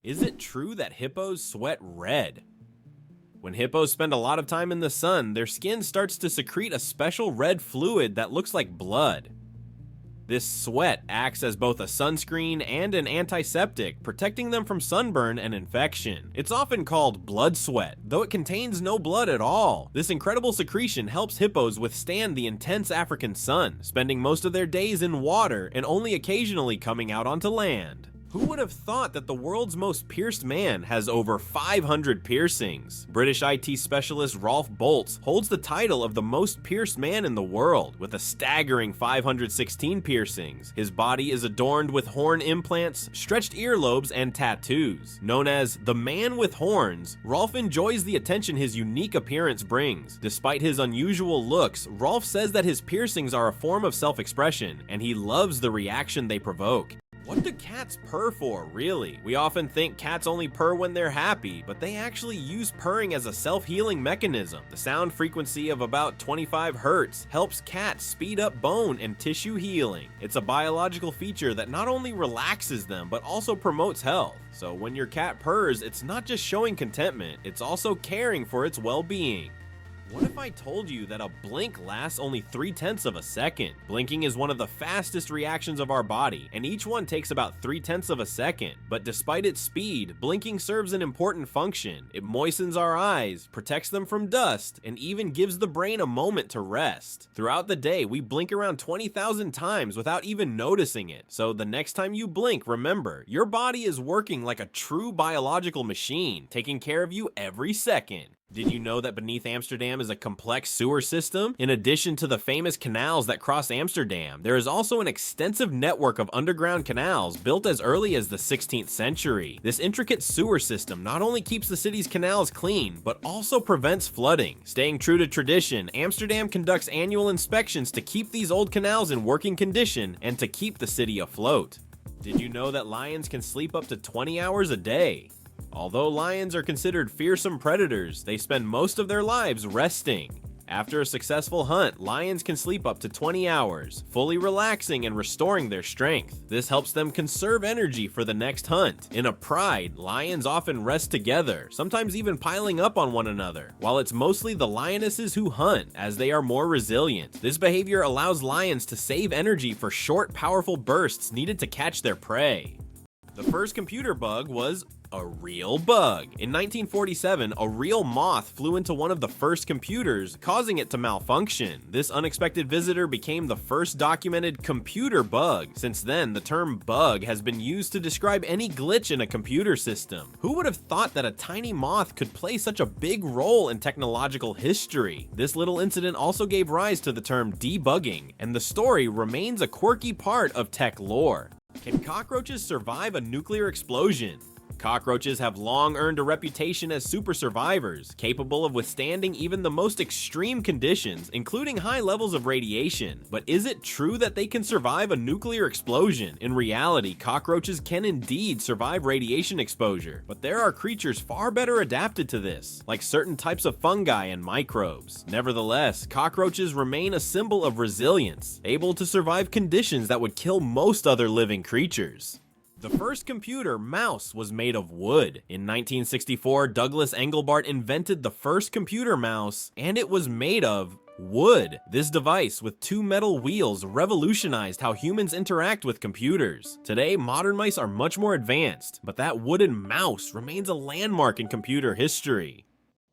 Is it true that hippos sweat red? When hippos spend a lot of time in the sun, their skin starts to secrete a special red fluid that looks like blood. This sweat acts as both a sunscreen and an antiseptic, protecting them from sunburn and infection. It's often called blood sweat, though it contains no blood at all. This incredible secretion helps hippos withstand the intense African sun, spending most of their days in water and only occasionally coming out onto land. Who would have thought that the world's most pierced man has over 500 piercings? British IT specialist Rolf Boltz holds the title of the most pierced man in the world, with a staggering 516 piercings. His body is adorned with horn implants, stretched earlobes, and tattoos. Known as the man with horns, Rolf enjoys the attention his unique appearance brings. Despite his unusual looks, Rolf says that his piercings are a form of self-expression, and he loves the reaction they provoke. What do cats purr for, really? We often think cats only purr when they're happy, but they actually use purring as a self-healing mechanism. The sound frequency of about 25 Hz helps cats speed up bone and tissue healing. It's a biological feature that not only relaxes them, but also promotes health. So when your cat purrs, it's not just showing contentment, it's also caring for its well-being. What if I told you that a blink lasts only 0.3 of a second? Blinking is one of the fastest reactions of our body, and each one takes about 0.3 of a second. But despite its speed, blinking serves an important function. It moistens our eyes, protects them from dust, and even gives the brain a moment to rest. Throughout the day, we blink around 20,000 times without even noticing it. So the next time you blink, remember, your body is working like a true biological machine, taking care of you every second. Did you know that beneath Amsterdam is a complex sewer system? In addition to the famous canals that cross Amsterdam, there is also an extensive network of underground canals built as early as the 16th century. This intricate sewer system not only keeps the city's canals clean, but also prevents flooding. Staying true to tradition, Amsterdam conducts annual inspections to keep these old canals in working condition and to keep the city afloat. Did you know that lions can sleep up to 20 hours a day? Although lions are considered fearsome predators, they spend most of their lives resting. After a successful hunt, lions can sleep up to 20 hours, fully relaxing and restoring their strength. This helps them conserve energy for the next hunt. In a pride, lions often rest together, sometimes even piling up on one another, while it's mostly the lionesses who hunt, as they are more resilient. This behavior allows lions to save energy for short, powerful bursts needed to catch their prey. The first computer bug was a real bug. In 1947, a real moth flew into one of the first computers, causing it to malfunction. This unexpected visitor became the first documented computer bug. Since then, the term bug has been used to describe any glitch in a computer system. Who would have thought that a tiny moth could play such a big role in technological history? This little incident also gave rise to the term debugging, and the story remains a quirky part of tech lore. Can cockroaches survive a nuclear explosion? Cockroaches have long earned a reputation as super survivors, capable of withstanding even the most extreme conditions, including high levels of radiation. But is it true that they can survive a nuclear explosion? In reality, cockroaches can indeed survive radiation exposure, but there are creatures far better adapted to this, like certain types of fungi and microbes. Nevertheless, cockroaches remain a symbol of resilience, able to survive conditions that would kill most other living creatures. The first computer mouse was made of wood. In 1964, Douglas Engelbart invented the first computer mouse, and it was made of wood. This device with two metal wheels revolutionized how humans interact with computers. Today, modern mice are much more advanced, but that wooden mouse remains a landmark in computer history.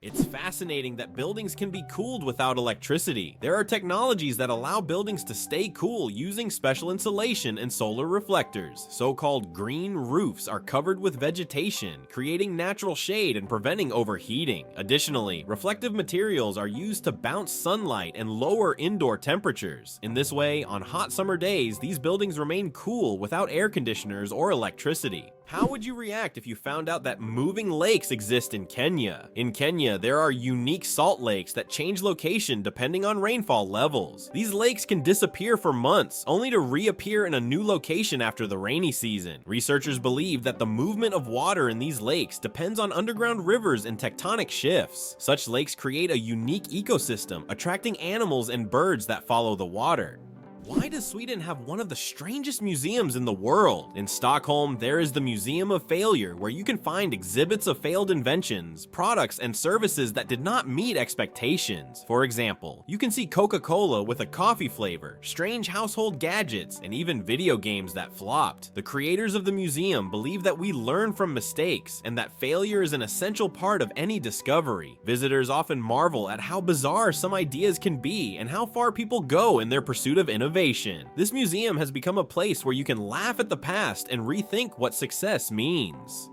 It's fascinating that buildings can be cooled without electricity. There are technologies that allow buildings to stay cool using special insulation and solar reflectors. So-called green roofs are covered with vegetation, creating natural shade and preventing overheating. Additionally, reflective materials are used to bounce sunlight and lower indoor temperatures. In this way, on hot summer days, these buildings remain cool without air conditioners or electricity. How would you react if you found out that moving lakes exist in Kenya? In Kenya, there are unique salt lakes that change location depending on rainfall levels. These lakes can disappear for months, only to reappear in a new location after the rainy season. Researchers believe that the movement of water in these lakes depends on underground rivers and tectonic shifts. Such lakes create a unique ecosystem, attracting animals and birds that follow the water. Why does Sweden have one of the strangest museums in the world? In Stockholm, there is the Museum of Failure, where you can find exhibits of failed inventions, products, and services that did not meet expectations. For example, you can see Coca-Cola with a coffee flavor, strange household gadgets, and even video games that flopped. The creators of the museum believe that we learn from mistakes, and that failure is an essential part of any discovery. Visitors often marvel at how bizarre some ideas can be and how far people go in their pursuit of innovation. This museum has become a place where you can laugh at the past and rethink what success means.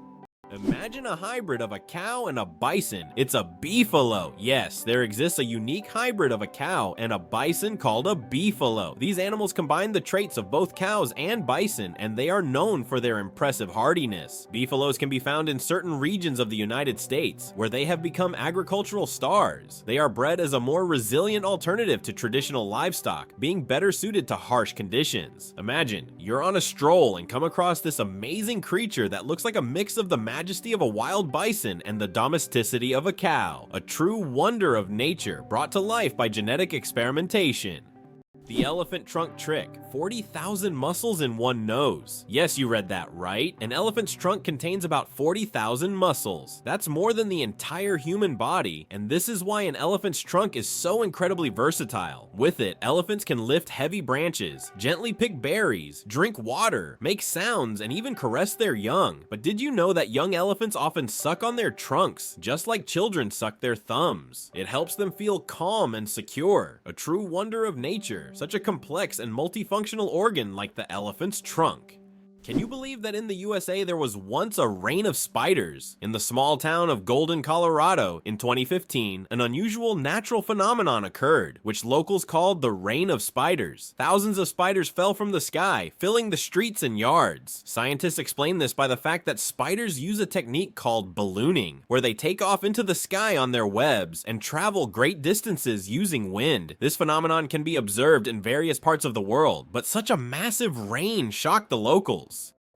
Imagine a hybrid of a cow and a bison. It's a beefalo. Yes, there exists a unique hybrid of a cow and a bison called a beefalo. These animals combine the traits of both cows and bison, and they are known for their impressive hardiness. Beefalos can be found in certain regions of the United States, where they have become agricultural stars. They are bred as a more resilient alternative to traditional livestock, being better suited to harsh conditions. Imagine, you're on a stroll and come across this amazing creature that looks like a mix of the majesty of a wild bison and the domesticity of a cow, a true wonder of nature brought to life by genetic experimentation. The elephant trunk trick, 40,000 muscles in one nose. Yes, you read that right. An elephant's trunk contains about 40,000 muscles. That's more than the entire human body, and this is why an elephant's trunk is so incredibly versatile. With it, elephants can lift heavy branches, gently pick berries, drink water, make sounds, and even caress their young. But did you know that young elephants often suck on their trunks, just like children suck their thumbs? It helps them feel calm and secure, a true wonder of nature. Such a complex and multifunctional organ like the elephant's trunk. Can you believe that in the USA there was once a reign of spiders? In the small town of Golden, Colorado, in 2015, an unusual natural phenomenon occurred, which locals called the reign of spiders. Thousands of spiders fell from the sky, filling the streets and yards. Scientists explain this by the fact that spiders use a technique called ballooning, where they take off into the sky on their webs and travel great distances using wind. This phenomenon can be observed in various parts of the world, but such a massive reign shocked the locals.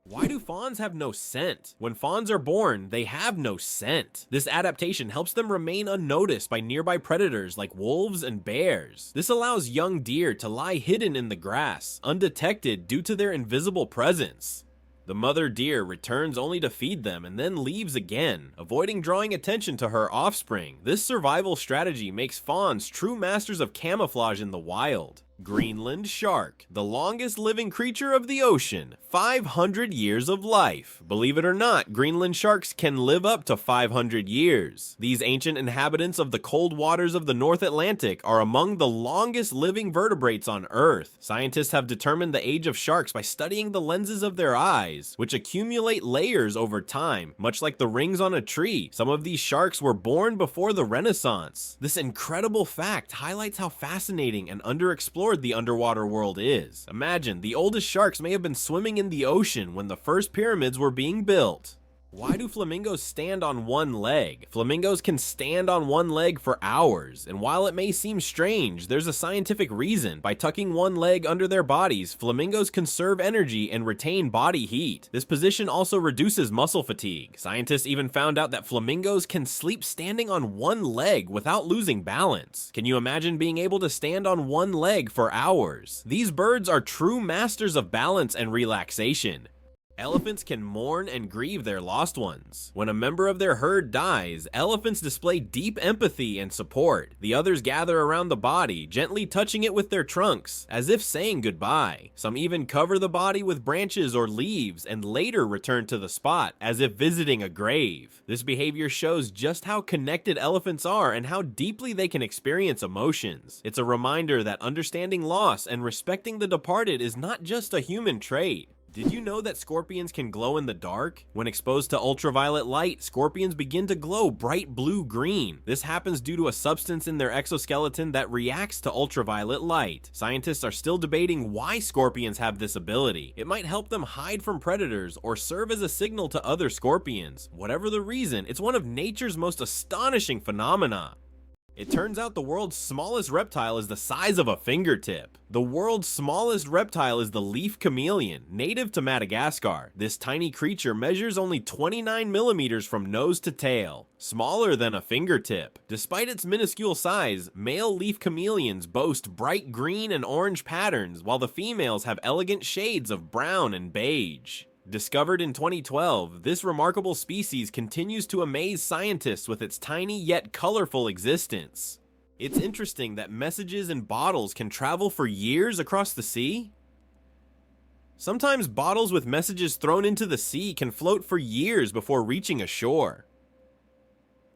Why do fawns have no scent? When fawns are born, they have no scent. This adaptation helps them remain unnoticed by nearby predators like wolves and bears. This allows young deer to lie hidden in the grass, undetected due to their invisible presence. The mother deer returns only to feed them and then leaves again, avoiding drawing attention to her offspring. This survival strategy makes fawns true masters of camouflage in the wild. Greenland shark, the longest living creature of the ocean, 500 years of life. Believe it or not, Greenland sharks can live up to 500 years. These ancient inhabitants of the cold waters of the North Atlantic are among the longest living vertebrates on Earth. Scientists have determined the age of sharks by studying the lenses of their eyes, which accumulate layers over time, much like the rings on a tree. Some of these sharks were born before the Renaissance. This incredible fact highlights how fascinating and underexplored the underwater world is. Imagine, the oldest sharks may have been swimming in the ocean when the first pyramids were being built. Why do flamingos stand on one leg? Flamingos can stand on one leg for hours, and while it may seem strange, there's a scientific reason. By tucking one leg under their bodies, flamingos conserve energy and retain body heat. This position also reduces muscle fatigue. Scientists even found out that flamingos can sleep standing on one leg without losing balance. Can you imagine being able to stand on one leg for hours? These birds are true masters of balance and relaxation. Elephants can mourn and grieve their lost ones. When a member of their herd dies, elephants display deep empathy and support. The others gather around the body, gently touching it with their trunks, as if saying goodbye. Some even cover the body with branches or leaves and later return to the spot, as if visiting a grave. This behavior shows just how connected elephants are and how deeply they can experience emotions. It's a reminder that understanding loss and respecting the departed is not just a human trait. Did you know that scorpions can glow in the dark? When exposed to ultraviolet light, scorpions begin to glow bright blue-green. This happens due to a substance in their exoskeleton that reacts to ultraviolet light. Scientists are still debating why scorpions have this ability. It might help them hide from predators or serve as a signal to other scorpions. Whatever the reason, it's one of nature's most astonishing phenomena. It turns out the world's smallest reptile is the size of a fingertip. The world's smallest reptile is the leaf chameleon, native to Madagascar. This tiny creature measures only 29 millimeters from nose to tail, smaller than a fingertip. Despite its minuscule size, male leaf chameleons boast bright green and orange patterns, while the females have elegant shades of brown and beige. Discovered in 2012, this remarkable species continues to amaze scientists with its tiny yet colorful existence. It's interesting that messages in bottles can travel for years across the sea. Sometimes bottles with messages thrown into the sea can float for years before reaching a shore.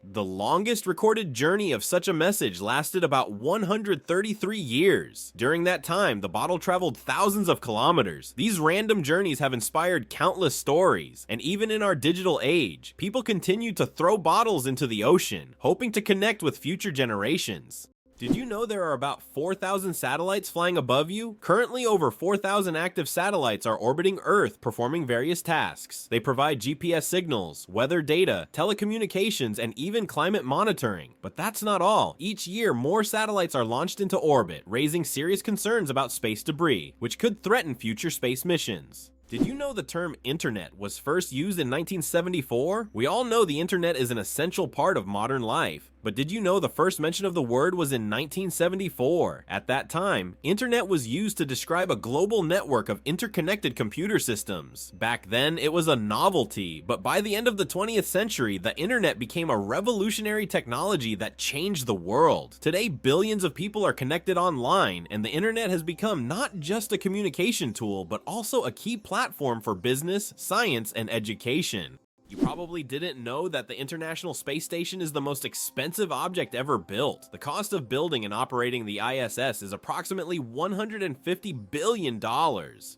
The longest recorded journey of such a message lasted about 133 years. During that time, the bottle traveled thousands of kilometers. These random journeys have inspired countless stories, and even in our digital age, people continue to throw bottles into the ocean, hoping to connect with future generations. Did you know there are about 4,000 satellites flying above you? Currently, over 4,000 active satellites are orbiting Earth performing various tasks. They provide GPS signals, weather data, telecommunications, and even climate monitoring. But that's not all. Each year, more satellites are launched into orbit, raising serious concerns about space debris, which could threaten future space missions. Did you know the term internet was first used in 1974? We all know the internet is an essential part of modern life, but did you know the first mention of the word was in 1974? At that time, internet was used to describe a global network of interconnected computer systems. Back then, it was a novelty, but by the end of the 20th century, the internet became a revolutionary technology that changed the world. Today, billions of people are connected online, and the internet has become not just a communication tool, but also a key platform for business, science, and education. You probably didn't know that the International Space Station is the most expensive object ever built. The cost of building and operating the ISS is approximately $150 billion.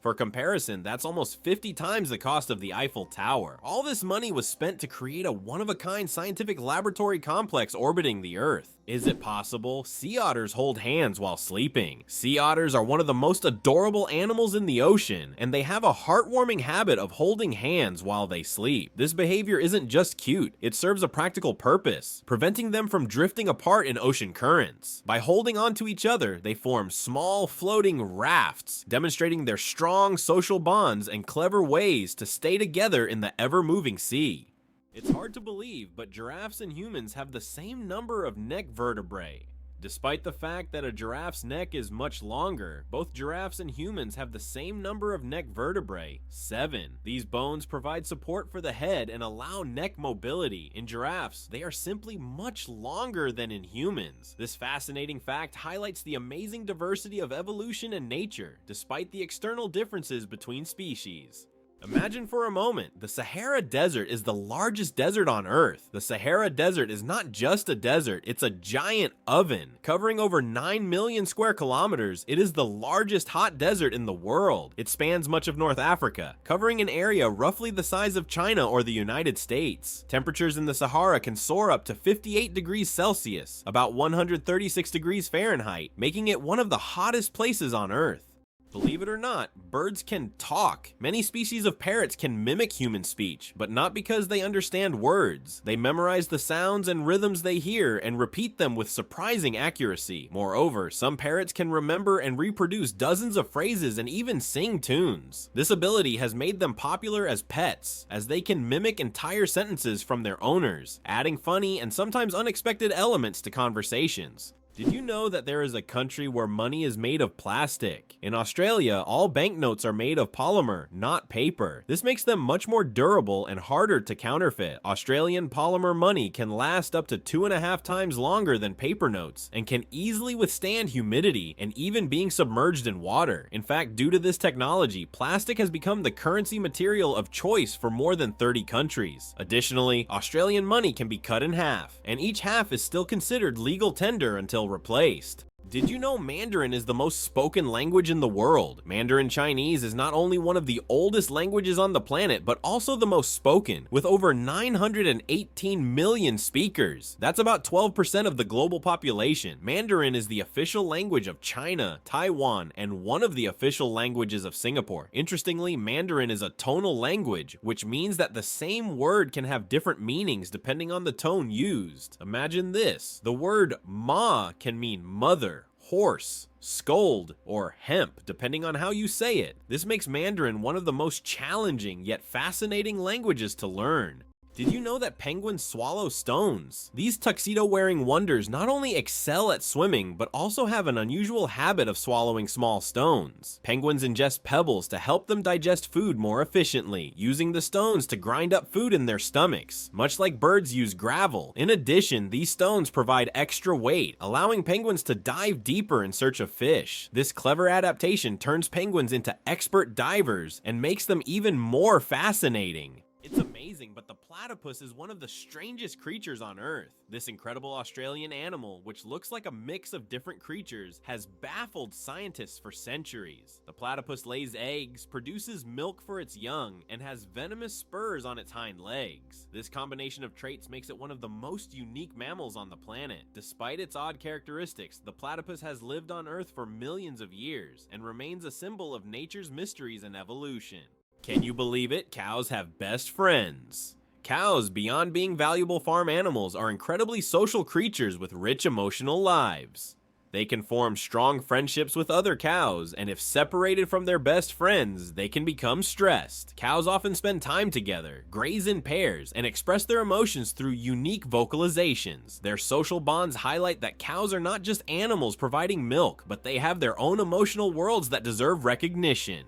For comparison, that's almost 50 times the cost of the Eiffel Tower. All this money was spent to create a one-of-a-kind scientific laboratory complex orbiting the Earth. Is it possible? Sea otters hold hands while sleeping. Sea otters are one of the most adorable animals in the ocean, and they have a heartwarming habit of holding hands while they sleep. This behavior isn't just cute, it serves a practical purpose, preventing them from drifting apart in ocean currents. By holding on to each other, they form small floating rafts, demonstrating their strong social bonds and clever ways to stay together in the ever-moving sea. It's hard to believe, but giraffes and humans have the same number of neck vertebrae. Despite the fact that a giraffe's neck is much longer, both giraffes and humans have the same number of neck vertebrae, 7. These bones provide support for the head and allow neck mobility. In giraffes, they are simply much longer than in humans. This fascinating fact highlights the amazing diversity of evolution and nature, despite the external differences between species. Imagine for a moment, the Sahara Desert is the largest desert on Earth. The Sahara Desert is not just a desert, it's a giant oven. Covering over 9 million square kilometers, it is the largest hot desert in the world. It spans much of North Africa, covering an area roughly the size of China or the United States. Temperatures in the Sahara can soar up to 58 degrees Celsius, about 136 degrees Fahrenheit, making it one of the hottest places on Earth. Believe it or not, birds can talk. Many species of parrots can mimic human speech, but not because they understand words. They memorize the sounds and rhythms they hear and repeat them with surprising accuracy. Moreover, some parrots can remember and reproduce dozens of phrases and even sing tunes. This ability has made them popular as pets, as they can mimic entire sentences from their owners, adding funny and sometimes unexpected elements to conversations. Did you know that there is a country where money is made of plastic? In Australia, all banknotes are made of polymer, not paper. This makes them much more durable and harder to counterfeit. Australian polymer money can last up to 2.5 times longer than paper notes and can easily withstand humidity and even being submerged in water. In fact, due to this technology, plastic has become the currency material of choice for more than 30 countries. Additionally, Australian money can be cut in half, and each half is still considered legal tender until replaced. Did you know Mandarin is the most spoken language in the world? Mandarin Chinese is not only one of the oldest languages on the planet, but also the most spoken, with over 918 million speakers. That's about 12% of the global population. Mandarin is the official language of China, Taiwan, and one of the official languages of Singapore. Interestingly, Mandarin is a tonal language, which means that the same word can have different meanings depending on the tone used. Imagine this: the word ma can mean mother, horse, scold, or hemp, depending on how you say it. This makes Mandarin one of the most challenging yet fascinating languages to learn. Did you know that penguins swallow stones? These tuxedo-wearing wonders not only excel at swimming, but also have an unusual habit of swallowing small stones. Penguins ingest pebbles to help them digest food more efficiently, using the stones to grind up food in their stomachs, much like birds use gravel. In addition, these stones provide extra weight, allowing penguins to dive deeper in search of fish. This clever adaptation turns penguins into expert divers and makes them even more fascinating. It's amazing, but the platypus is one of the strangest creatures on Earth. This incredible Australian animal, which looks like a mix of different creatures, has baffled scientists for centuries. The platypus lays eggs, produces milk for its young, and has venomous spurs on its hind legs. This combination of traits makes it one of the most unique mammals on the planet. Despite its odd characteristics, the platypus has lived on Earth for millions of years and remains a symbol of nature's mysteries and evolution. Can you believe it? Cows have best friends. Cows, beyond being valuable farm animals, are incredibly social creatures with rich emotional lives. They can form strong friendships with other cows, and if separated from their best friends, they can become stressed. Cows often spend time together, graze in pairs, and express their emotions through unique vocalizations. Their social bonds highlight that cows are not just animals providing milk, but they have their own emotional worlds that deserve recognition.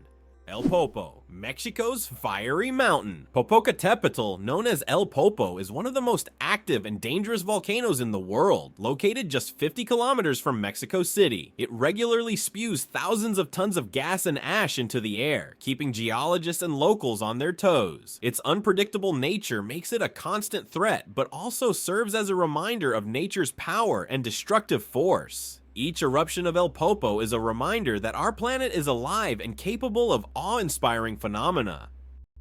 El Popo, Mexico's fiery mountain. Popocatépetl, known as El Popo, is one of the most active and dangerous volcanoes in the world. Located just 50 kilometers from Mexico City, it regularly spews thousands of tons of gas and ash into the air, keeping geologists and locals on their toes. Its unpredictable nature makes it a constant threat, but also serves as a reminder of nature's power and destructive force. Each eruption of El Popo is a reminder that our planet is alive and capable of awe-inspiring phenomena.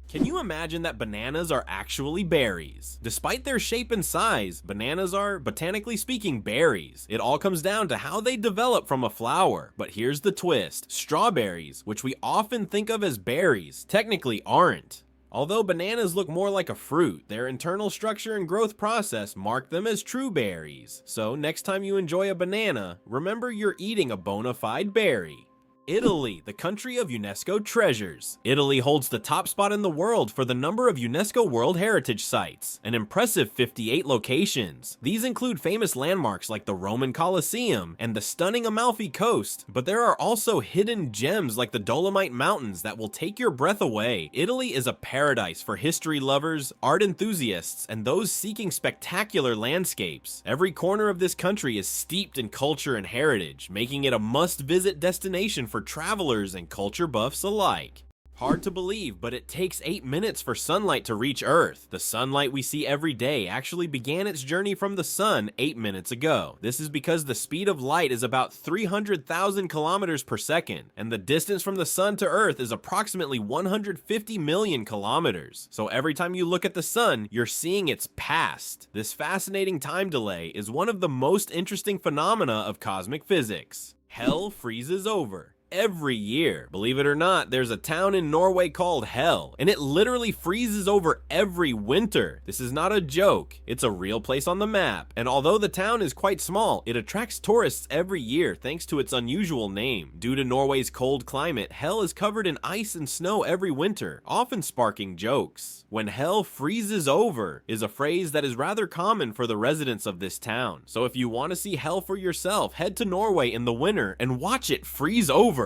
Can you imagine that bananas are actually berries? Despite their shape and size, bananas are, botanically speaking, berries. It all comes down to how they develop from a flower. But here's the twist: strawberries, which we often think of as berries, technically aren't. Although bananas look more like a fruit, their internal structure and growth process mark them as true berries. So next time you enjoy a banana, remember you're eating a bona fide berry. Italy, the country of UNESCO treasures. Italy holds the top spot in the world for the number of UNESCO World Heritage Sites, an impressive 58 locations. These include famous landmarks like the Roman Colosseum and the stunning Amalfi Coast, but there are also hidden gems like the Dolomite Mountains that will take your breath away. Italy is a paradise for history lovers, art enthusiasts, and those seeking spectacular landscapes. Every corner of this country is steeped in culture and heritage, making it a must-visit destination for travelers and culture buffs alike. Hard to believe, but it takes 8 minutes for sunlight to reach Earth. The sunlight we see every day actually began its journey from the sun 8 minutes ago. This is because the speed of light is about 300,000 kilometers per second, and the distance from the sun to Earth is approximately 150 million kilometers. So every time you look at the sun, you're seeing its past. This fascinating time delay is one of the most interesting phenomena of cosmic physics. Hell freezes over every year. Believe it or not, there's a town in Norway called Hell, and it literally freezes over every winter. This is not a joke, it's a real place on the map, and although the town is quite small, it attracts tourists every year thanks to its unusual name. Due to Norway's cold climate, Hell is covered in ice and snow every winter, often sparking jokes. When hell freezes over is a phrase that is rather common for the residents of this town. So if you want to see hell for yourself, head to Norway in the winter and watch it freeze over.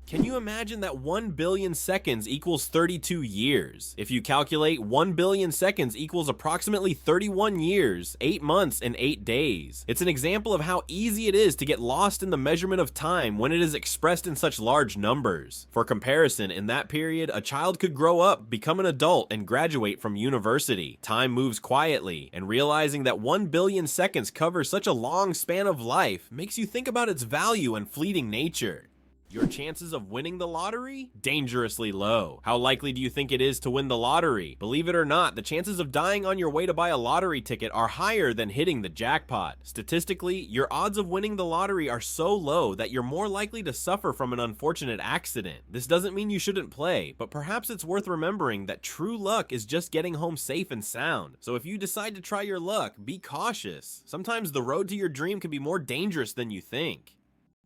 Can you imagine that 1 billion seconds equals 32 years? If you calculate 1 billion seconds equals approximately 31 years, 8 months, and 8 days. It's an example of how easy it is to get lost in the measurement of time when it is expressed in such large numbers. For comparison, in that period, a child could grow up, become an adult, and graduate from university. Time moves quietly, and realizing that 1 billion seconds covers such a long span of life makes you think about its value and fleeting nature. Your chances of winning the lottery? Dangerously low. How likely do you think it is to win the lottery? Believe it or not, the chances of dying on your way to buy a lottery ticket are higher than hitting the jackpot. Statistically, your odds of winning the lottery are so low that you're more likely to suffer from an unfortunate accident. This doesn't mean you shouldn't play, but perhaps it's worth remembering that true luck is just getting home safe and sound. So if you decide to try your luck, be cautious. Sometimes the road to your dream can be more dangerous than you think.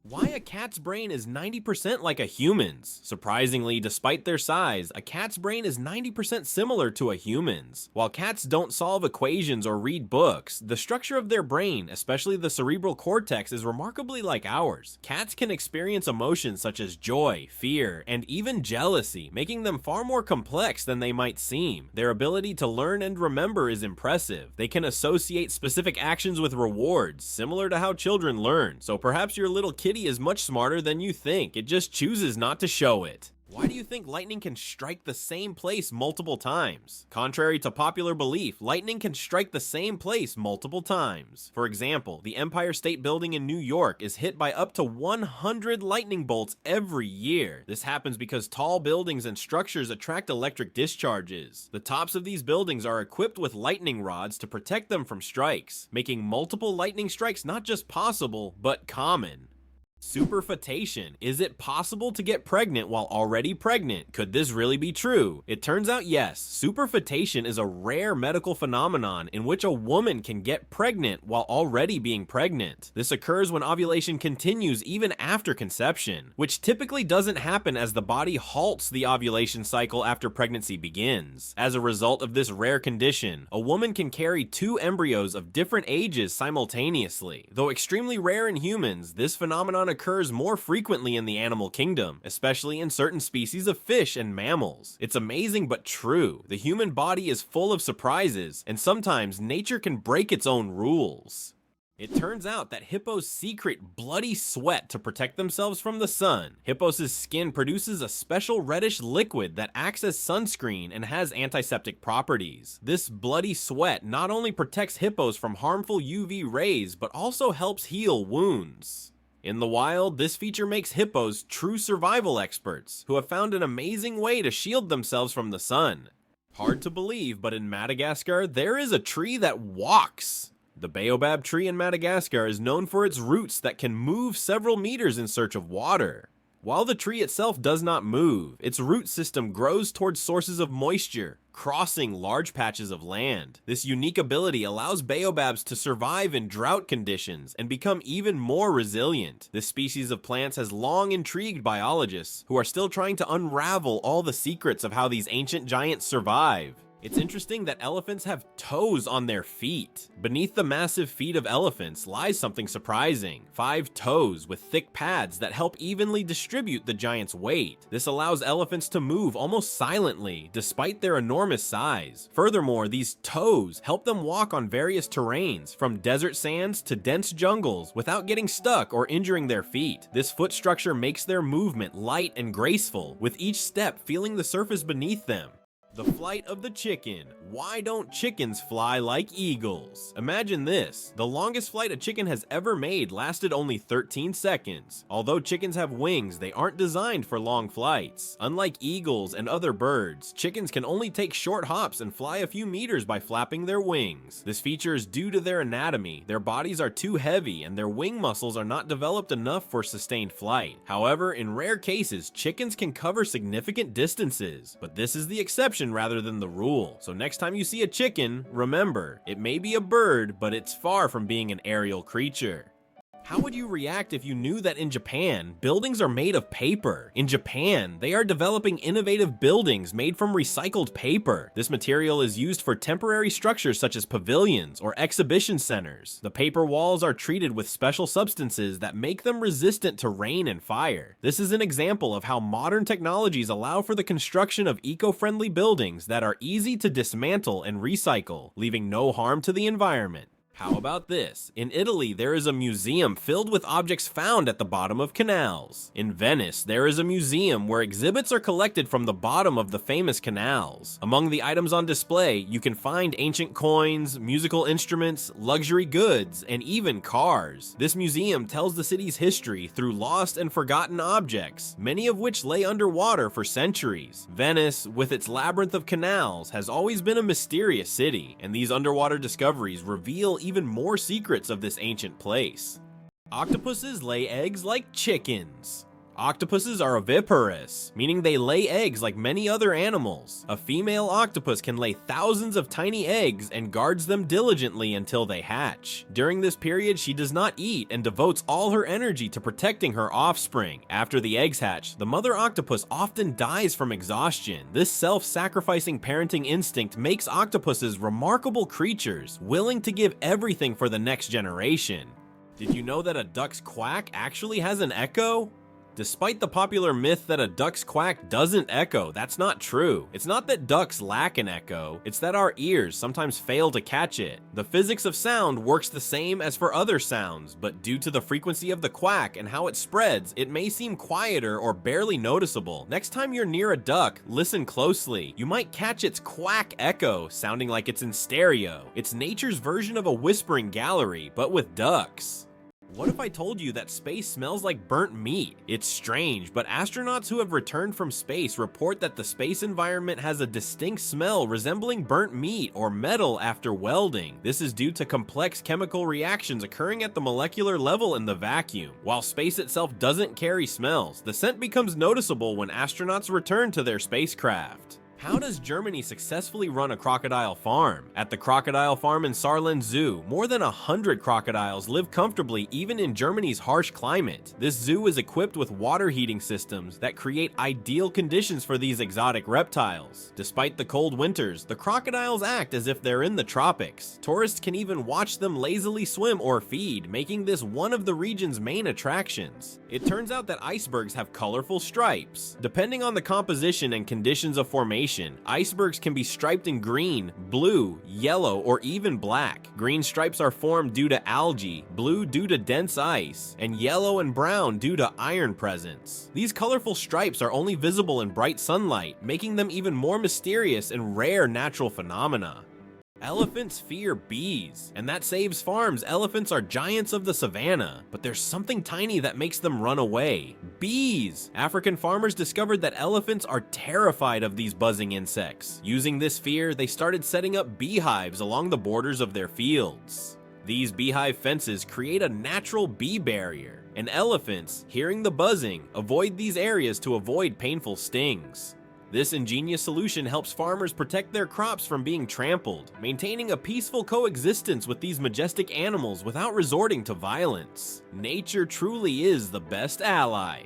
Why a cat's brain is 90% like a human's. Surprisingly, despite their size, a cat's brain is 90% similar to a human's. While cats don't solve equations or read books, the structure of their brain, especially the cerebral cortex, is remarkably like ours. Cats can experience emotions such as joy, fear, and even jealousy, making them far more complex than they might seem. Their ability to learn and remember is impressive. They can associate specific actions with rewards, similar to how children learn. So perhaps your little kitty is much smarter than you think. It just chooses not to show it. Why do you think lightning can strike the same place multiple times? Contrary to popular belief, lightning can strike the same place multiple times. For example, the Empire State Building in New York is hit by up to 100 lightning bolts every year. This happens because tall buildings and structures attract electric discharges. The tops of these buildings are equipped with lightning rods to protect them from strikes, making multiple lightning strikes not just possible, but common. Superfetation. Is it possible to get pregnant while already pregnant? Could this really be true? It turns out yes. Superfetation is a rare medical phenomenon in which a woman can get pregnant while already being pregnant. This occurs when ovulation continues even after conception, which typically doesn't happen as the body halts the ovulation cycle after pregnancy begins. As a result of this rare condition, a woman can carry 2 embryos of different ages simultaneously. Though extremely rare in humans, this phenomenon occurs more frequently in the animal kingdom, especially in certain species of fish and mammals. It's amazing but true. The human body is full of surprises, and sometimes nature can break its own rules. It turns out that hippos secrete bloody sweat to protect themselves from the sun. Hippos' skin produces a special reddish liquid that acts as sunscreen and has antiseptic properties. This bloody sweat not only protects hippos from harmful UV rays, but also helps heal wounds. In the wild, this feature makes hippos true survival experts, who have found an amazing way to shield themselves from the sun. Hard to believe, but in Madagascar, there is a tree that walks. The baobab tree in Madagascar is known for its roots that can move several meters in search of water. While the tree itself does not move, its root system grows towards sources of moisture, crossing large patches of land. This unique ability allows baobabs to survive in drought conditions and become even more resilient. This species of plants has long intrigued biologists, who are still trying to unravel all the secrets of how these ancient giants survive. It's interesting that elephants have toes on their feet. Beneath the massive feet of elephants lies something surprising: 5 toes with thick pads that help evenly distribute the giant's weight. This allows elephants to move almost silently, despite their enormous size. Furthermore, these toes help them walk on various terrains, from desert sands to dense jungles, without getting stuck or injuring their feet. This foot structure makes their movement light and graceful, with each step feeling the surface beneath them. The flight of the chicken. Why don't chickens fly like eagles? Imagine this. The longest flight a chicken has ever made lasted only 13 seconds. Although chickens have wings, they aren't designed for long flights. Unlike eagles and other birds, chickens can only take short hops and fly a few meters by flapping their wings. This feature is due to their anatomy. Their bodies are too heavy and their wing muscles are not developed enough for sustained flight. However, in rare cases, chickens can cover significant distances, but this is the exception rather than the rule. So next time you see a chicken, remember, it may be a bird, but it's far from being an aerial creature. How would you react if you knew that in Japan, buildings are made of paper? In Japan, they are developing innovative buildings made from recycled paper. This material is used for temporary structures such as pavilions or exhibition centers. The paper walls are treated with special substances that make them resistant to rain and fire. This is an example of how modern technologies allow for the construction of eco-friendly buildings that are easy to dismantle and recycle, leaving no harm to the environment. How about this? In Italy, there is a museum filled with objects found at the bottom of canals. In Venice, there is a museum where exhibits are collected from the bottom of the famous canals. Among the items on display, you can find ancient coins, musical instruments, luxury goods, and even cars. This museum tells the city's history through lost and forgotten objects, many of which lay underwater for centuries. Venice, with its labyrinth of canals, has always been a mysterious city, and these underwater discoveries reveal even more secrets of this ancient place. Octopuses lay eggs like chickens. Octopuses are oviparous, meaning they lay eggs like many other animals. A female octopus can lay thousands of tiny eggs and guards them diligently until they hatch. During this period, she does not eat and devotes all her energy to protecting her offspring. After the eggs hatch, the mother octopus often dies from exhaustion. This self-sacrificing parenting instinct makes octopuses remarkable creatures, willing to give everything for the next generation. Did you know that a duck's quack actually has an echo? Despite the popular myth that a duck's quack doesn't echo, that's not true. It's not that ducks lack an echo, it's that our ears sometimes fail to catch it. The physics of sound works the same as for other sounds, but due to the frequency of the quack and how it spreads, it may seem quieter or barely noticeable. Next time you're near a duck, listen closely. You might catch its quack echo, sounding like it's in stereo. It's nature's version of a whispering gallery, but with ducks. What if I told you that space smells like burnt meat? It's strange, but astronauts who have returned from space report that the space environment has a distinct smell resembling burnt meat or metal after welding. This is due to complex chemical reactions occurring at the molecular level in the vacuum. While space itself doesn't carry smells, the scent becomes noticeable when astronauts return to their spacecraft. How does Germany successfully run a crocodile farm? At the crocodile farm in Saarland Zoo, more than 100 crocodiles live comfortably even in Germany's harsh climate. This zoo is equipped with water heating systems that create ideal conditions for these exotic reptiles. Despite the cold winters, the crocodiles act as if they're in the tropics. Tourists can even watch them lazily swim or feed, making this one of the region's main attractions. It turns out that icebergs have colorful stripes. Depending on the composition and conditions of formation, icebergs can be striped in green, blue, yellow, or even black. Green stripes are formed due to algae, blue due to dense ice, and yellow and brown due to iron presence. These colorful stripes are only visible in bright sunlight, making them even more mysterious and rare natural phenomena. Elephants fear bees, and that saves farms. Elephants are giants of the savannah, but there's something tiny that makes them run away. Bees! African farmers discovered that elephants are terrified of these buzzing insects. Using this fear, they started setting up beehives along the borders of their fields. These beehive fences create a natural bee barrier, and elephants, hearing the buzzing, avoid these areas to avoid painful stings. This ingenious solution helps farmers protect their crops from being trampled, maintaining a peaceful coexistence with these majestic animals without resorting to violence. Nature truly is the best ally.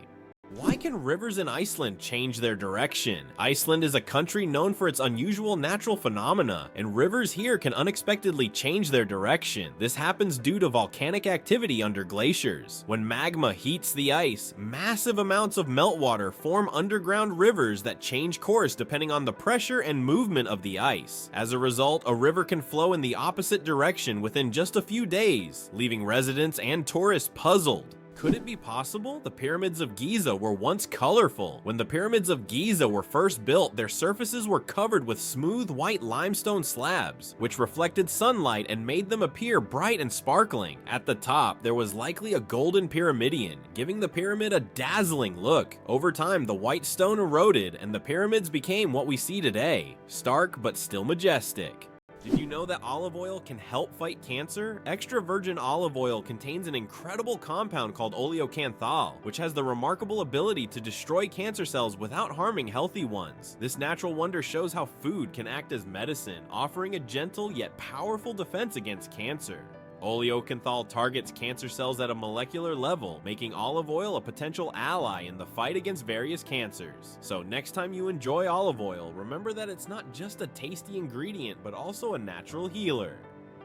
Why can rivers in Iceland change their direction? Iceland is a country known for its unusual natural phenomena, and rivers here can unexpectedly change their direction. This happens due to volcanic activity under glaciers. When magma heats the ice, massive amounts of meltwater form underground rivers that change course depending on the pressure and movement of the ice. As a result, a river can flow in the opposite direction within just a few days, leaving residents and tourists puzzled. Could it be possible the pyramids of Giza were once colorful? When the pyramids of Giza were first built, their surfaces were covered with smooth white limestone slabs, which reflected sunlight and made them appear bright and sparkling. At the top, there was likely a golden pyramidion, giving the pyramid a dazzling look. Over time, the white stone eroded and the pyramids became what we see today, stark but still majestic. Did you know that olive oil can help fight cancer? Extra virgin olive oil contains an incredible compound called oleocanthal, which has the remarkable ability to destroy cancer cells without harming healthy ones. This natural wonder shows how food can act as medicine, offering a gentle yet powerful defense against cancer. Oleocanthal targets cancer cells at a molecular level, making olive oil a potential ally in the fight against various cancers. So next time you enjoy olive oil, remember that it's not just a tasty ingredient, but also a natural healer.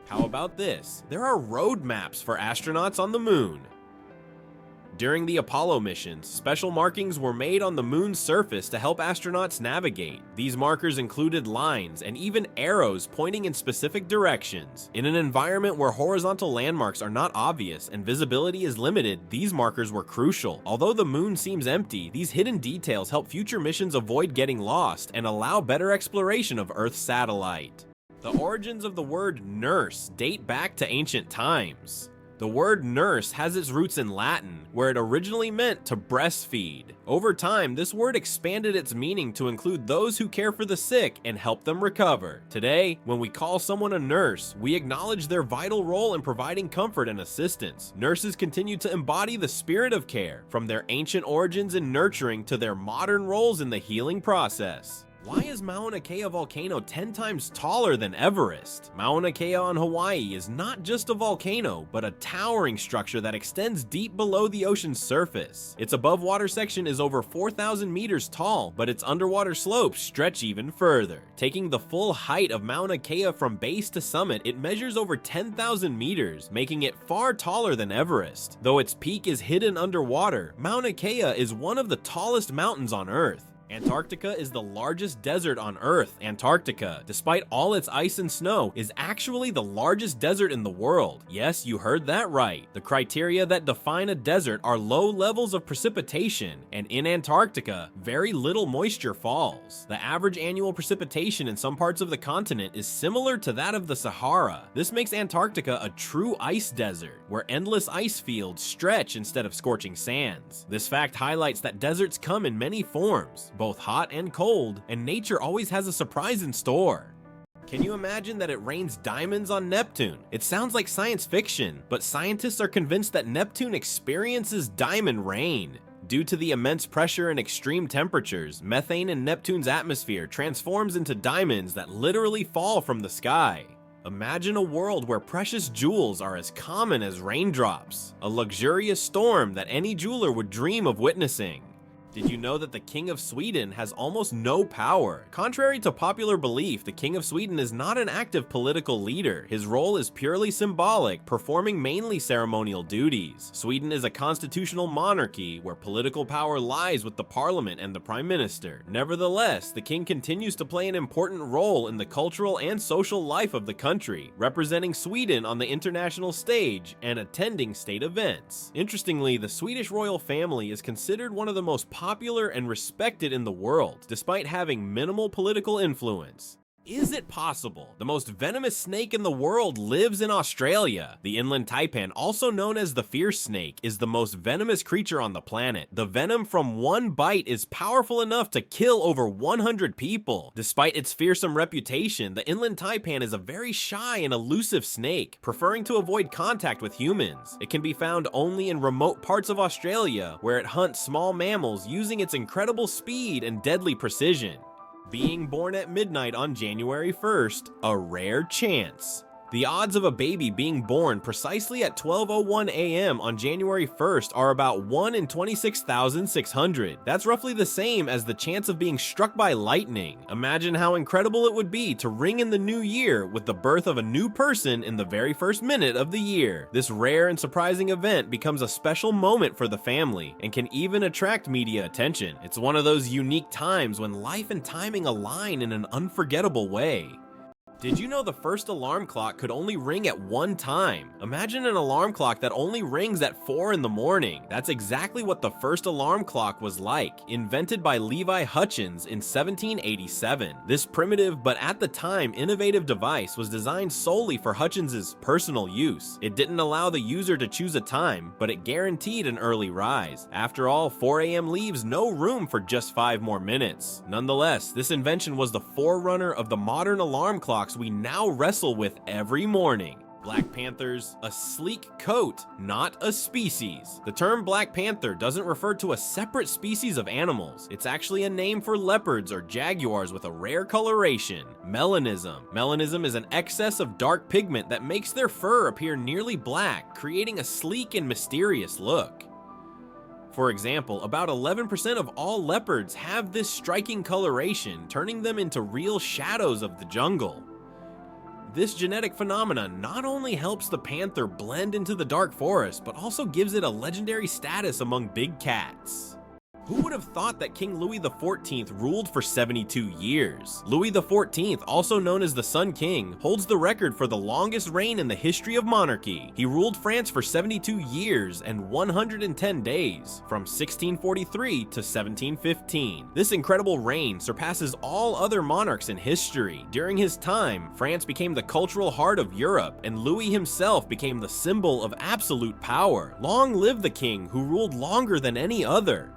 How about this? There are road maps for astronauts on the moon. During the Apollo missions, special markings were made on the moon's surface to help astronauts navigate. These markers included lines and even arrows pointing in specific directions. In an environment where horizontal landmarks are not obvious and visibility is limited, these markers were crucial. Although the moon seems empty, these hidden details help future missions avoid getting lost and allow better exploration of Earth's satellite. The origins of the word nurse date back to ancient times. The word nurse has its roots in Latin, where it originally meant to breastfeed. Over time, this word expanded its meaning to include those who care for the sick and help them recover. Today, when we call someone a nurse, we acknowledge their vital role in providing comfort and assistance. Nurses continue to embody the spirit of care, from their ancient origins in nurturing to their modern roles in the healing process. Why is Mauna Kea volcano 10 times taller than Everest? Mauna Kea on Hawaii is not just a volcano, but a towering structure that extends deep below the ocean's surface. Its above water section is over 4,000 meters tall, but its underwater slopes stretch even further. Taking the full height of Mauna Kea from base to summit, it measures over 10,000 meters, making it far taller than Everest. Though its peak is hidden underwater, Mauna Kea is one of the tallest mountains on Earth. Antarctica is the largest desert on Earth. Antarctica, despite all its ice and snow, is actually the largest desert in the world. Yes, you heard that right. The criteria that define a desert are low levels of precipitation, and in Antarctica, very little moisture falls. The average annual precipitation in some parts of the continent is similar to that of the Sahara. This makes Antarctica a true ice desert, where endless ice fields stretch instead of scorching sands. This fact highlights that deserts come in many forms, both hot and cold, and nature always has a surprise in store. Can you imagine that it rains diamonds on Neptune? It sounds like science fiction, but scientists are convinced that Neptune experiences diamond rain. Due to the immense pressure and extreme temperatures, methane in Neptune's atmosphere transforms into diamonds that literally fall from the sky. Imagine a world where precious jewels are as common as raindrops, a luxurious storm that any jeweler would dream of witnessing. Did you know that the King of Sweden has almost no power? Contrary to popular belief, the King of Sweden is not an active political leader. His role is purely symbolic, performing mainly ceremonial duties. Sweden is a constitutional monarchy where political power lies with the parliament and the prime minister. Nevertheless, the king continues to play an important role in the cultural and social life of the country, representing Sweden on the international stage and attending state events. Interestingly, the Swedish royal family is considered one of the most popular and respected in the world, despite having minimal political influence. Is it possible? The most venomous snake in the world lives in Australia. The inland taipan, also known as the fierce snake, is the most venomous creature on the planet. The venom from one bite is powerful enough to kill over 100 people. Despite its fearsome reputation, the inland taipan is a very shy and elusive snake, preferring to avoid contact with humans. It can be found only in remote parts of Australia, where it hunts small mammals using its incredible speed and deadly precision. Being born at midnight on January 1st, a rare chance. The odds of a baby being born precisely at 12:01 a.m. on January 1st are about 1 in 26,600. That's roughly the same as the chance of being struck by lightning. Imagine how incredible it would be to ring in the new year with the birth of a new person in the very first minute of the year. This rare and surprising event becomes a special moment for the family and can even attract media attention. It's one of those unique times when life and timing align in an unforgettable way. Did you know the first alarm clock could only ring at one time? Imagine an alarm clock that only rings at 4 in the morning. That's exactly what the first alarm clock was like, invented by Levi Hutchins in 1787. This primitive but at the time innovative device was designed solely for Hutchins's personal use. It didn't allow the user to choose a time, but it guaranteed an early rise. After all, 4 a.m. leaves no room for just 5 more minutes. Nonetheless, this invention was the forerunner of the modern alarm clock we now wrestle with every morning. Black panthers, a sleek coat, not a species. The term black panther doesn't refer to a separate species of animals. It's actually a name for leopards or jaguars with a rare coloration. Melanism. Melanism is an excess of dark pigment that makes their fur appear nearly black, creating a sleek and mysterious look. For example, about 11% of all leopards have this striking coloration, turning them into real shadows of the jungle. This genetic phenomenon not only helps the panther blend into the dark forest, but also gives it a legendary status among big cats. Who would have thought that King Louis XIV ruled for 72 years? Louis XIV, also known as the Sun King, holds the record for the longest reign in the history of monarchy. He ruled France for 72 years and 110 days, from 1643 to 1715. This incredible reign surpasses all other monarchs in history. During his time, France became the cultural heart of Europe, and Louis himself became the symbol of absolute power. Long live the king who ruled longer than any other.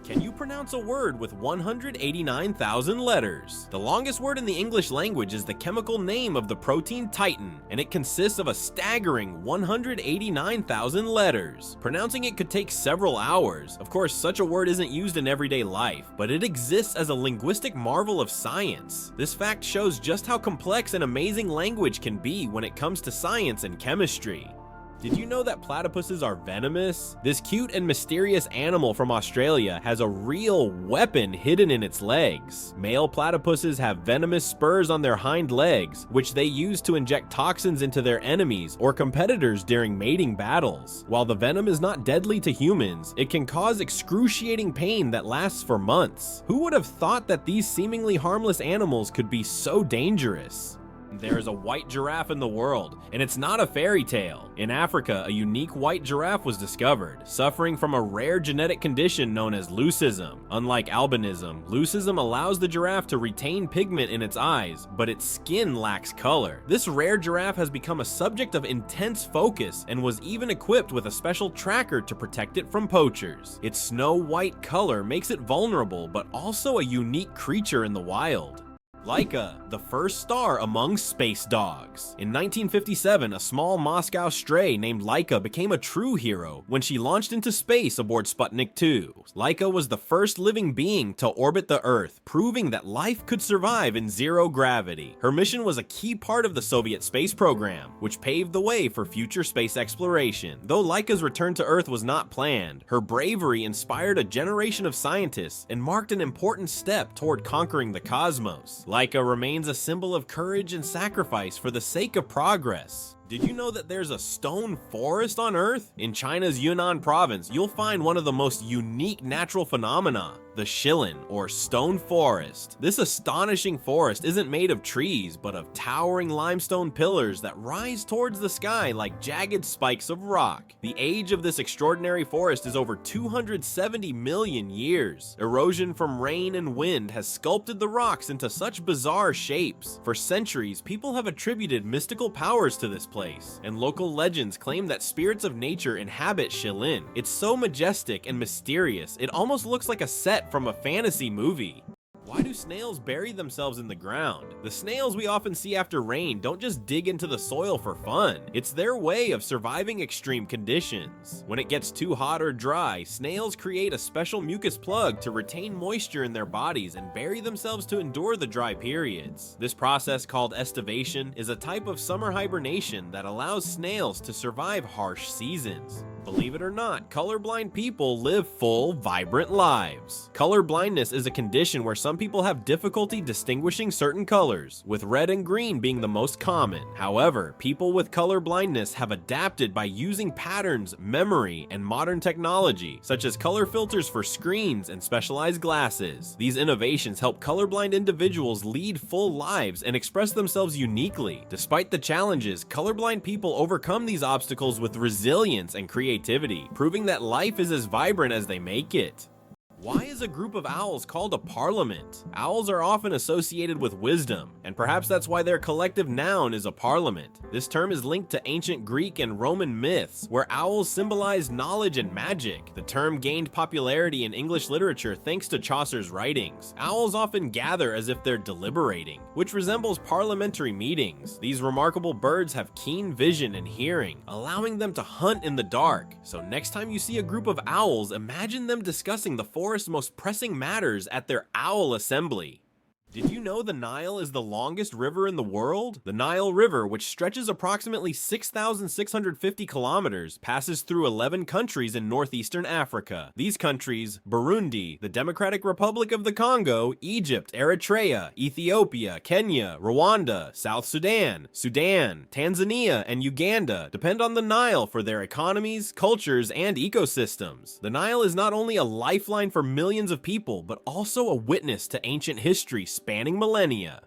Can you pronounce a word with 189,000 letters? The longest word in the English language is the chemical name of the protein titin, and it consists of a staggering 189,000 letters. Pronouncing it could take several hours. Of course, such a word isn't used in everyday life, but it exists as a linguistic marvel of science. This fact shows just how complex and amazing language can be when it comes to science and chemistry. Did you know that platypuses are venomous? This cute and mysterious animal from Australia has a real weapon hidden in its legs. Male platypuses have venomous spurs on their hind legs, which they use to inject toxins into their enemies or competitors during mating battles. While the venom is not deadly to humans, it can cause excruciating pain that lasts for months. Who would have thought that these seemingly harmless animals could be so dangerous? There is a white giraffe in the world, and it's not a fairy tale. In Africa, a unique white giraffe was discovered, suffering from a rare genetic condition known as leucism. Unlike albinism, leucism allows the giraffe to retain pigment in its eyes, but its skin lacks color. This rare giraffe has become a subject of intense focus and was even equipped with a special tracker to protect it from poachers. Its snow-white color makes it vulnerable, but also a unique creature in the wild. Laika, the first star among space dogs. In 1957, a small Moscow stray named Laika became a true hero when she launched into space aboard Sputnik 2. Laika was the first living being to orbit the Earth, proving that life could survive in zero gravity. Her mission was a key part of the Soviet space program, which paved the way for future space exploration. Though Laika's return to Earth was not planned, her bravery inspired a generation of scientists and marked an important step toward conquering the cosmos. Laika remains a symbol of courage and sacrifice for the sake of progress. Did you know that there's a stone forest on Earth? In China's Yunnan province, you'll find one of the most unique natural phenomena, the Shilin, or stone forest. This astonishing forest isn't made of trees, but of towering limestone pillars that rise towards the sky like jagged spikes of rock. The age of this extraordinary forest is over 270 million years. Erosion from rain and wind has sculpted the rocks into such bizarre shapes. For centuries, people have attributed mystical powers to this place, and local legends claim that spirits of nature inhabit Shilin. It's so majestic and mysterious, it almost looks like a set from a fantasy movie. Why do snails bury themselves in the ground? The snails we often see after rain don't just dig into the soil for fun. It's their way of surviving extreme conditions. When it gets too hot or dry, snails create a special mucus plug to retain moisture in their bodies and bury themselves to endure the dry periods. This process, called estivation, is a type of summer hibernation that allows snails to survive harsh seasons. Believe it or not, colorblind people live full, vibrant lives. Color blindness is a condition where some people have difficulty distinguishing certain colors, with red and green being the most common. However, people with color blindness have adapted by using patterns, memory, and modern technology, such as color filters for screens and specialized glasses. These innovations help colorblind individuals lead full lives and express themselves uniquely. Despite the challenges, colorblind people overcome these obstacles with resilience and creativity, proving that life is as vibrant as they make it. Why is a group of owls called a parliament? Owls are often associated with wisdom, and perhaps that's why their collective noun is a parliament. This term is linked to ancient Greek and Roman myths, where owls symbolize knowledge and magic. The term gained popularity in English literature thanks to Chaucer's writings. Owls often gather as if they're deliberating, which resembles parliamentary meetings. These remarkable birds have keen vision and hearing, allowing them to hunt in the dark. So next time you see a group of owls, imagine them discussing the forest's most pressing matters at their owl assembly. Did you know the Nile is the longest river in the world? The Nile River, which stretches approximately 6,650 kilometers, passes through 11 countries in northeastern Africa. These countries: Burundi, the Democratic Republic of the Congo, Egypt, Eritrea, Ethiopia, Kenya, Rwanda, South Sudan, Tanzania, and Uganda, depend on the Nile for their economies, cultures, and ecosystems. The Nile is not only a lifeline for millions of people, but also a witness to ancient history spanning millennia.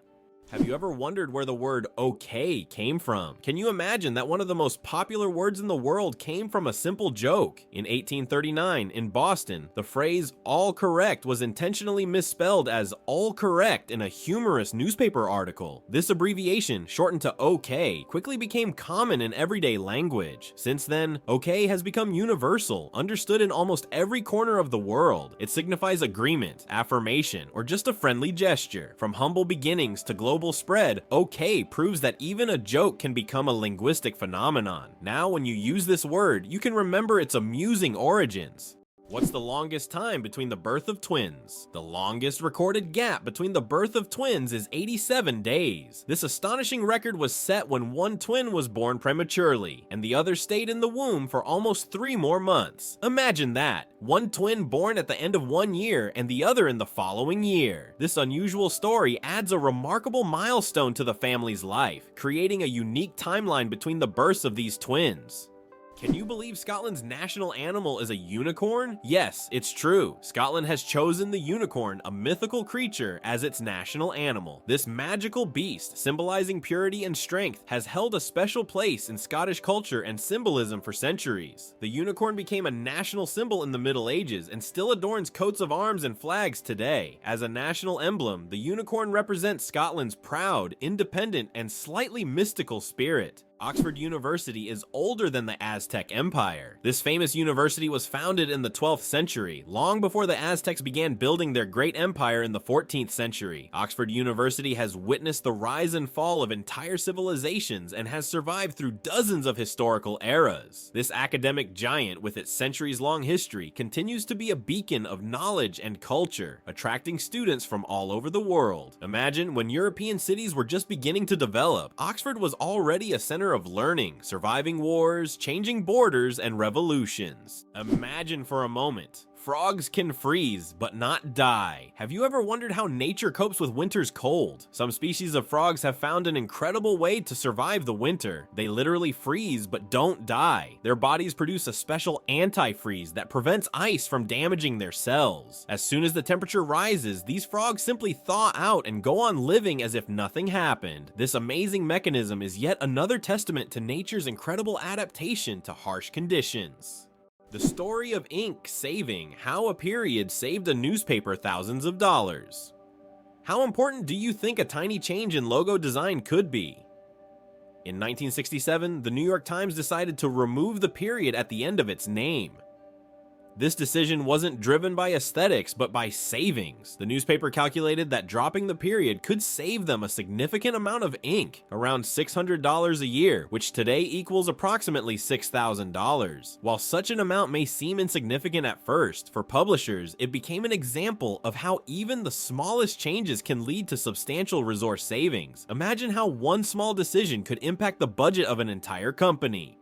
Have you ever wondered where the word okay came from? Can you imagine that one of the most popular words in the world came from a simple joke? In 1839, in Boston, the phrase all correct was intentionally misspelled as all correct in a humorous newspaper article. This abbreviation, shortened to OK, quickly became common in everyday language. Since then, OK has become universal, understood in almost every corner of the world. It signifies agreement, affirmation, or just a friendly gesture. From humble beginnings to global spread, OK proves that even a joke can become a linguistic phenomenon. Now, when you use this word, you can remember its amusing origins. What's the longest time between the birth of twins? The longest recorded gap between the birth of twins is 87 days. This astonishing record was set when one twin was born prematurely, and the other stayed in the womb for almost 3 more months. Imagine that! One twin born at the end of 1 year, and the other in the following year. This unusual story adds a remarkable milestone to the family's life, creating a unique timeline between the births of these twins. Can you believe Scotland's national animal is a unicorn? Yes, it's true. Scotland has chosen the unicorn, a mythical creature, as its national animal. This magical beast, symbolizing purity and strength, has held a special place in Scottish culture and symbolism for centuries. The unicorn became a national symbol in the Middle Ages and still adorns coats of arms and flags today. As a national emblem, the unicorn represents Scotland's proud, independent, and slightly mystical spirit. Oxford University is older than the Aztec Empire. This famous university was founded in the 12th century, long before the Aztecs began building their great empire in the 14th century. Oxford University has witnessed the rise and fall of entire civilizations and has survived through dozens of historical eras. This academic giant, with its centuries-long history, continues to be a beacon of knowledge and culture, attracting students from all over the world. Imagine when European cities were just beginning to develop, Oxford was already a center of learning, surviving wars, changing borders, and revolutions. Imagine for a moment. Frogs can freeze, but not die. Have you ever wondered how nature copes with winter's cold? Some species of frogs have found an incredible way to survive the winter. They literally freeze, but don't die. Their bodies produce a special antifreeze that prevents ice from damaging their cells. As soon as the temperature rises, these frogs simply thaw out and go on living as if nothing happened. This amazing mechanism is yet another testament to nature's incredible adaptation to harsh conditions. The story of ink saving, how a period saved a newspaper thousands of dollars. How important do you think a tiny change in logo design could be? In 1967, the New York Times decided to remove the period at the end of its name. This decision wasn't driven by aesthetics, but by savings. The newspaper calculated that dropping the period could save them a significant amount of ink, around $600 a year, which today equals approximately $6,000. While such an amount may seem insignificant at first, for publishers, it became an example of how even the smallest changes can lead to substantial resource savings. Imagine how one small decision could impact the budget of an entire company.